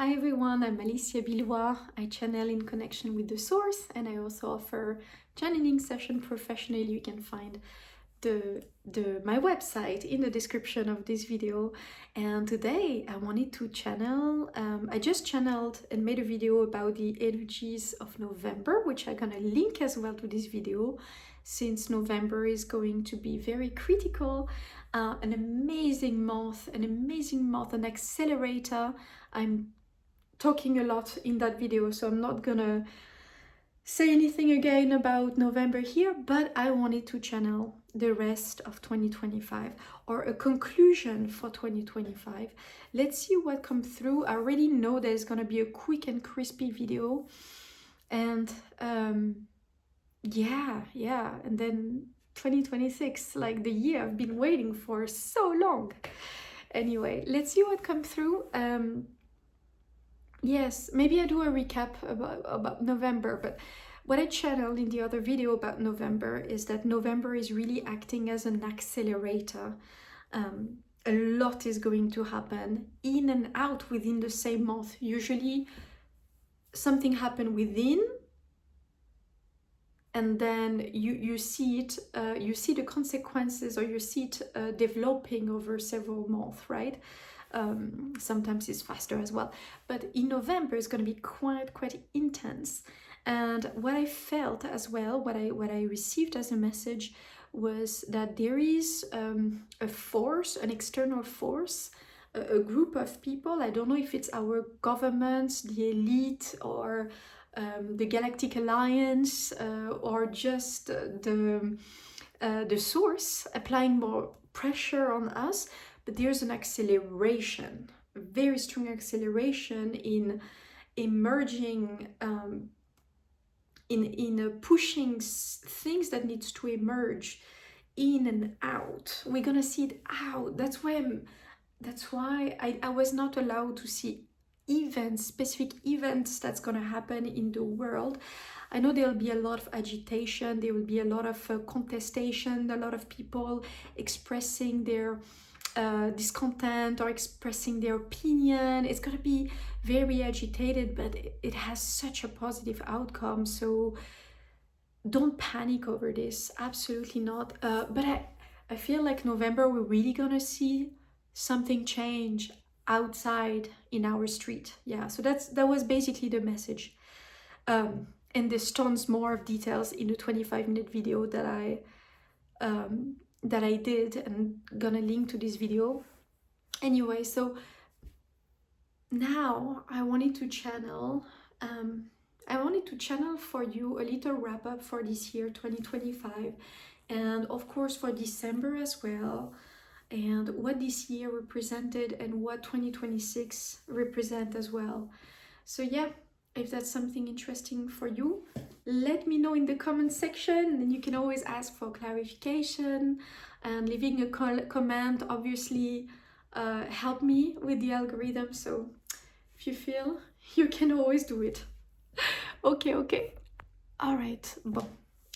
Hi everyone, I'm Alycia. I channel in connection with the source, and I also offer channeling session professionally. You can find my website in the description of this video. And today I wanted to channel, I just channeled and made a video about the energies of November, which I'm gonna link as well to this video, since November is going to be very critical, an amazing month, an accelerator. I'm talking a lot in that video, so I'm not gonna say anything again about November here, but I wanted to channel the rest of 2025 or a conclusion for 2025. Let's see what comes through. I already know there's gonna be a quick and crispy video, and yeah, and then 2026, like the year I've been waiting for so long. Anyway, let's see what comes through. Yes, maybe I do a recap about November, but what I channeled in the other video about November is that November is really acting as an accelerator. A lot is going to happen in and out within the same month. Usually something happened within, and then you see it, you see the consequences, or you see it developing over several months, right? Sometimes it's faster as well, but in November it's going to be quite intense. And what I felt as well, what I received as a message, was that there is a force, an external force, a group of people. I don't know if it's our governments, the elite, or the Galactic Alliance, or just the source applying more pressure on us. But there's an acceleration, a very strong acceleration in emerging, in pushing things that needs to emerge in and out. We're gonna see it out. That's why I was not allowed to see events, specific events that's gonna happen in the world. I know there'll be a lot of agitation, there will be a lot of contestation, a lot of people expressing their discontent or expressing their opinion. It's going to be very agitated, but it has such a positive outcome, so don't panic over this. Absolutely not. But I feel like November we're really gonna see something change outside in our street. Yeah, so that was basically the message. And there's tons more of details in the 25-minute video that I did, and gonna link to this video. Anyway, so now I wanted to channel for you a little wrap up for this year 2025, and of course for December as well, and what this year represented and what 2026 represent as well. So yeah, if that's something interesting for you, let me know in the comment section, and you can always ask for clarification, and leaving a comment obviously help me with the algorithm, so if you feel, you can always do it. okay, all right, bon,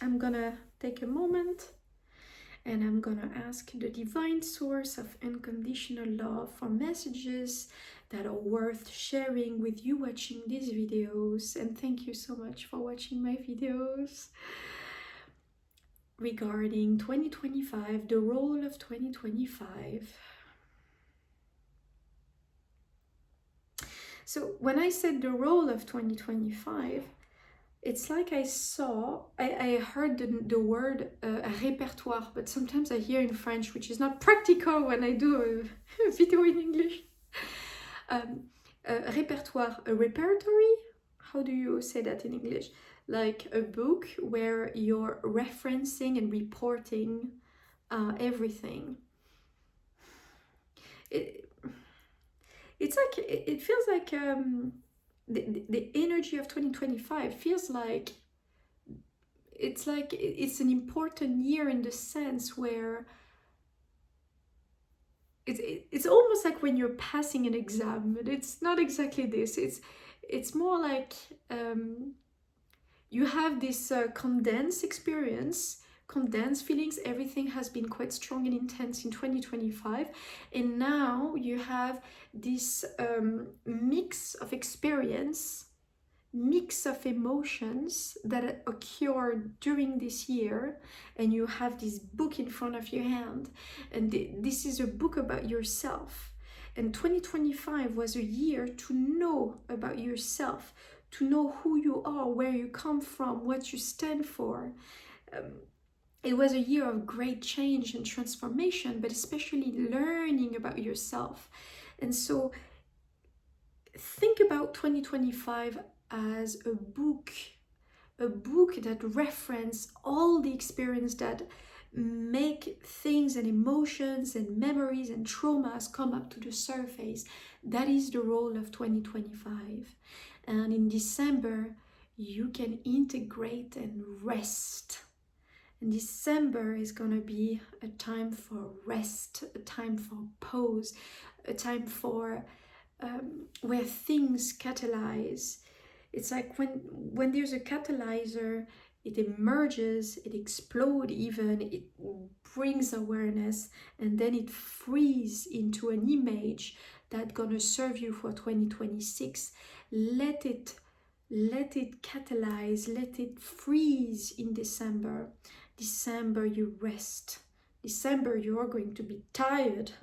I'm gonna take a moment and I'm gonna ask the divine source of unconditional love for messages that are worth sharing with you watching these videos. And thank you so much for watching my videos. Regarding 2025, the role of 2025. So when I said the role of 2025, it's like I heard the word répertoire, but sometimes I hear in French, which is not practical when I do a video in English. Répertoire, a repertory? How do you say that in English? Like a book where you're referencing and reporting everything. It's like, it feels like the energy of 2025 feels like it's an important year, in the sense where it's almost like when you're passing an exam, but it's not exactly this. It's more like you have this condensed experience condensed feelings. Everything has been quite strong and intense in 2025, and now you have this mix of experience, mix of emotions that occurred during this year, and you have this book in front of your hand, and this is a book about yourself. And 2025 was a year to know about yourself, to know who you are, where you come from, what you stand for. It was a year of great change and transformation, but especially learning about yourself. And so think about 2025 as a book that references all the experience that make things and emotions and memories and traumas come up to the surface. That is the role of 2025. And in December, you can integrate and rest. And December is going to be a time for rest, a time for pause, a time for where things catalyze. It's like when there's a catalyzer, it emerges, it explodes even, it brings awareness, and then it frees into an image that's gonna serve you for 2026. Let it catalyze, let it freeze in December. December, you rest. December, you are going to be tired.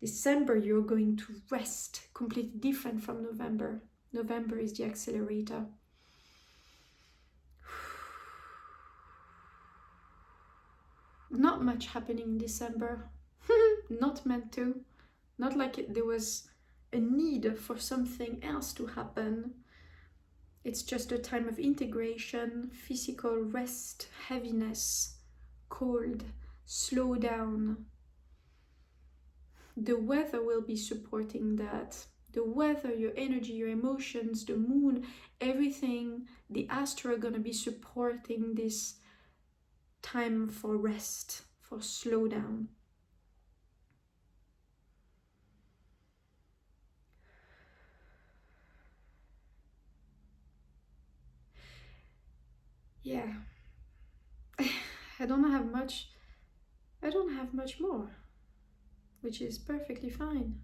December, you're going to rest, completely different from November. November is the accelerator. Not much happening in December. Not meant to. Not like there was a need for something else to happen. It's just a time of integration, physical rest, heaviness, cold, slow down. The weather will be supporting that. The weather, your energy, your emotions, the moon, everything, the astro are going to be supporting this time for rest, for slow down. Yeah. I don't have much more, which is perfectly fine.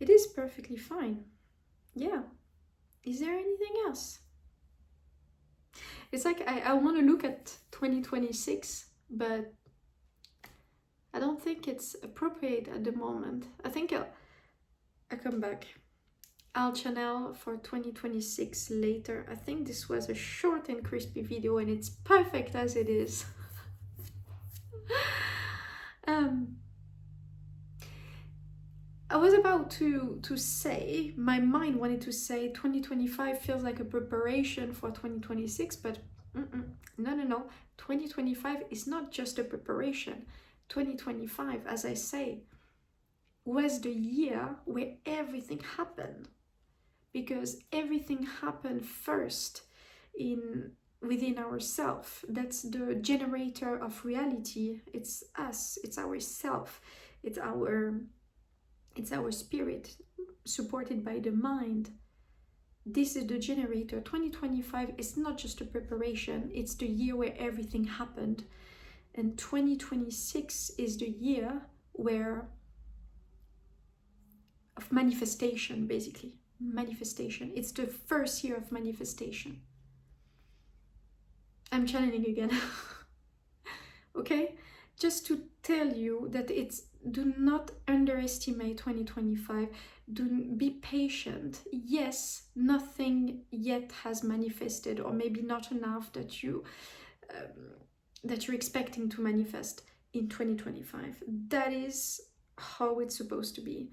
It is perfectly fine. Yeah. Is there anything else? It's like I want to look at 2026, but I don't think it's appropriate at the moment. I think I'll come back. I'll channel for 2026 later. I think this was a short and crispy video, and it's perfect as it is. I was about to say, my mind wanted to say 2025 feels like a preparation for 2026, but no. 2025 is not just a preparation. 2025, as I say, was the year where everything happened, because everything happened first within ourselves. That's the generator of reality. It's us, it's our self, it's our spirit supported by the mind. This is the generator. 2025 is not just a preparation, it's the year where everything happened. And 2026 is the year of manifestation, basically. Manifestation. It's the first year of manifestation. I'm channeling again. Okay? Just to tell you that do not underestimate 2025. Be patient. Yes, nothing yet has manifested, or maybe not enough that you're expecting to manifest in 2025. That is how it's supposed to be.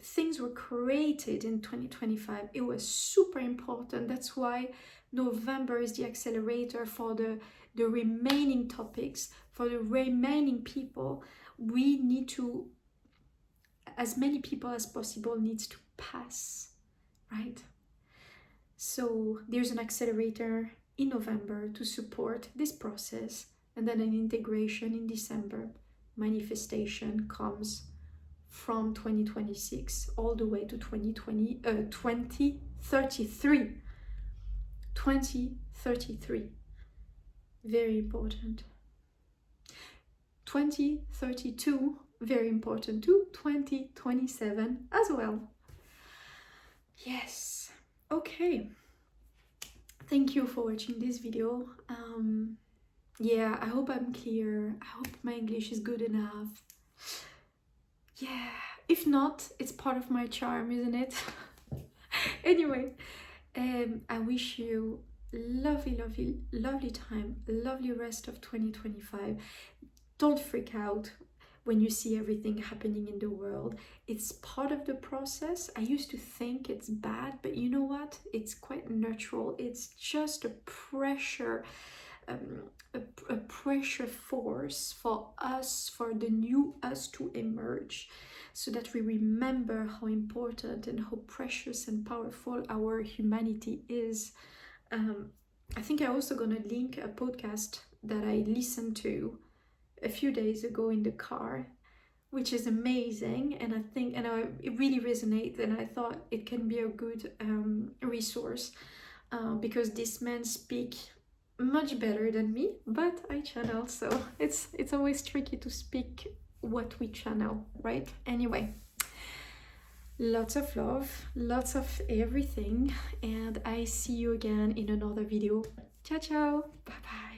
Things were created in 2025. It was super important. That's why November is the accelerator for the remaining topics, for the remaining people. We need to, as many people as possible needs to pass, right? So there's an accelerator in November to support this process, and then an integration in December. Manifestation comes from 2026 all the way to 2033. 2033. Very important. 2032, very important too. 2027 as well. Yes. Okay. Thank you for watching this video. Yeah, I hope I'm clear. I hope my English is good enough. Yeah, if not, it's part of my charm, isn't it? Anyway, I wish you lovely, lovely, lovely time, lovely rest of 2025. Don't freak out when you see everything happening in the world. It's part of the process. I used to think it's bad, but you know what? It's quite natural. It's just a pressure, a pressure force for us, for the new us to emerge, so that we remember how important and how precious and powerful our humanity is. I think I'm also gonna link a podcast that I listened to a few days ago in the car, which is amazing, and it really resonates, and I thought it can be a good resource, because this man speak much better than me, but I channel, so it's always tricky to speak what we channel, right? Anyway, lots of love, lots of everything, and I see you again in another video. Ciao ciao, bye bye.